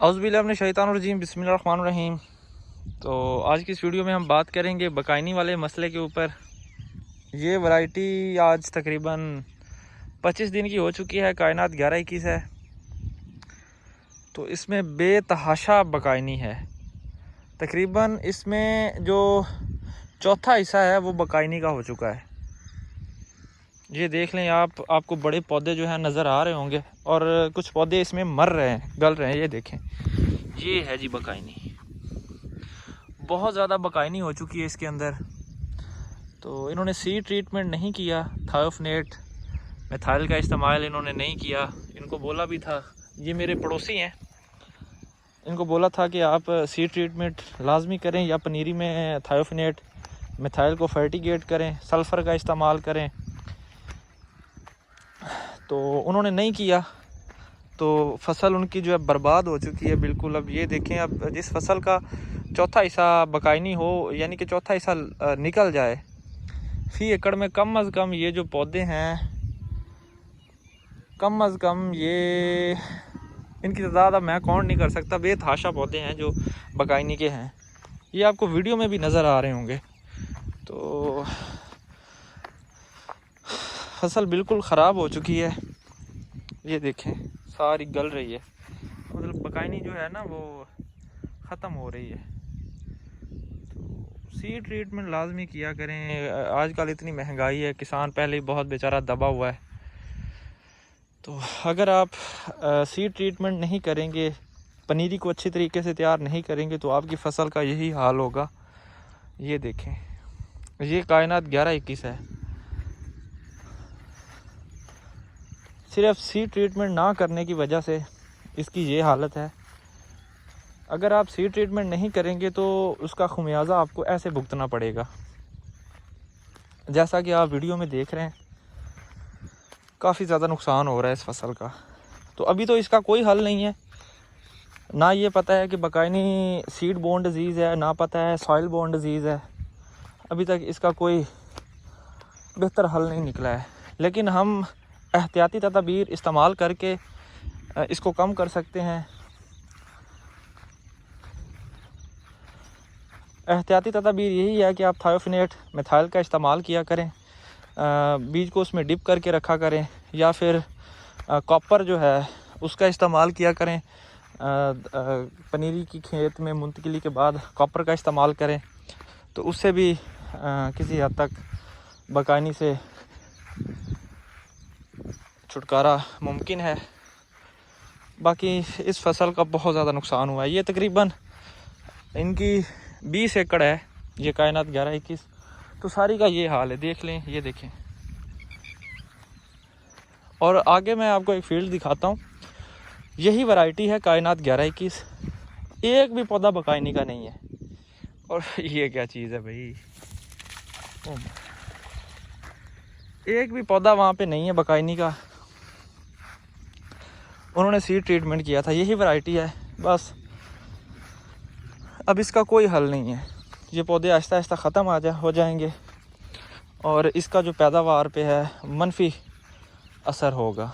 औज़ुबिल्लाहिमिनश्शैतानिर्रजीम बिस्मिल्लाहिर्रहमानिर्रहीम। तो आज की इस वीडियो में हम बात करेंगे बकाइनी वाले मसले के ऊपर। ये वैरायटी आज तकरीबन 25 दिन की हो चुकी है, कायनात 11-21 है। तो इसमें बेतहाशा बकाइनी है। तकरीबन इसमें जो चौथा हिस्सा है वो बकाइनी का हो चुका है। ये देख लें आपको बड़े पौधे जो हैं नज़र आ रहे होंगे और कुछ पौधे इसमें मर रहे हैं, गल रहे हैं। ये देखें, ये है जी बकाइनी। बहुत ज़्यादा बकाइनी हो चुकी है इसके अंदर। तो इन्होंने सीड ट्रीटमेंट नहीं किया, थायोफनेट मिथाइल का इस्तेमाल इन्होंने नहीं किया। इनको बोला भी था, ये मेरे पड़ोसी हैं, इनको बोला था कि आप सीड ट्रीटमेंट लाजमी करें या पनीरी में थायोफनेट मिथाइल को फर्टिगेट करें, सल्फ़र का इस्तेमाल करें। तो उन्होंने नहीं किया, तो फसल उनकी जो है बर्बाद हो चुकी है बिल्कुल। अब ये देखें, अब जिस फसल का चौथा हिस्सा बकाइनी हो, यानी कि चौथा हिस्सा निकल जाए, फी एकड़ में कम अज़ कम ये जो पौधे हैं, कम अज़ कम ये इनकी तादाद अब मैं काउंट नहीं कर सकता। बेतहाशा पौधे हैं जो बकाइनी के हैं। ये आपको वीडियो में भी नज़र आ रहे होंगे। तो फसल बिल्कुल ख़राब हो चुकी है। ये देखें, सारी गल रही है, मतलब बकाइनी जो है ना वो ख़त्म हो रही है। तो सीड ट्रीटमेंट लाजमी किया करें। आजकल इतनी महंगाई है, किसान पहले ही बहुत बेचारा दबा हुआ है। तो अगर आप सीड ट्रीटमेंट नहीं करेंगे, पनीरी को अच्छी तरीके से तैयार नहीं करेंगे, तो आपकी फसल का यही हाल होगा। ये देखें, ये कायनात 11-21 है। सिर्फ सीड ट्रीटमेंट ना करने की वजह से इसकी ये हालत है। अगर आप सीड ट्रीटमेंट नहीं करेंगे तो उसका खुमियाजा आपको ऐसे भुगतना पड़ेगा, जैसा कि आप वीडियो में देख रहे हैं। काफ़ी ज़्यादा नुकसान हो रहा है इस फसल का। तो अभी तो इसका कोई हल नहीं है। ना ये पता है कि बकाइनी सीड बोर्न डिजीज़ है, ना पता है सॉइल बोर्न डिजीज़ है। अभी तक इसका कोई बेहतर हल नहीं निकला है। लेकिन हम एहतियाती तदाबीर इस्तेमाल करके इसको कम कर सकते हैं। एहतियाती तदाबीर यही है कि आप थायोफनेट मिथाइल का इस्तेमाल किया करें, बीज को उसमें डिप करके रखा करें, या फिर कॉपर जो है उसका इस्तेमाल किया करें। पनीरी की खेत में मुंतकिली के बाद कॉपर का इस्तेमाल करें, तो उससे भी किसी हद तक बकाइनी से छुटकारा मुमकिन है। बाकी इस फसल का बहुत ज़्यादा नुकसान हुआ है। ये तकरीबन इनकी 20 एकड़ है, ये कायनात 11-21। तो सारी का ये हाल है, देख लें, ये देखें। और आगे मैं आपको एक फील्ड दिखाता हूँ। यही वैरायटी है कायनात 11-21। एक भी पौधा बकाइनी का नहीं है। और ये क्या चीज़ है भाई, एक भी पौधा वहाँ पे नहीं है बकाइनी का। उन्होंने सीड ट्रीटमेंट किया था, यही वैरायटी है बस। अब इसका कोई हल नहीं है। ये पौधे आहिस्ता आहिस्ता ख़त्म हो जाएंगे और इसका जो पैदावार पे है मनफी असर होगा।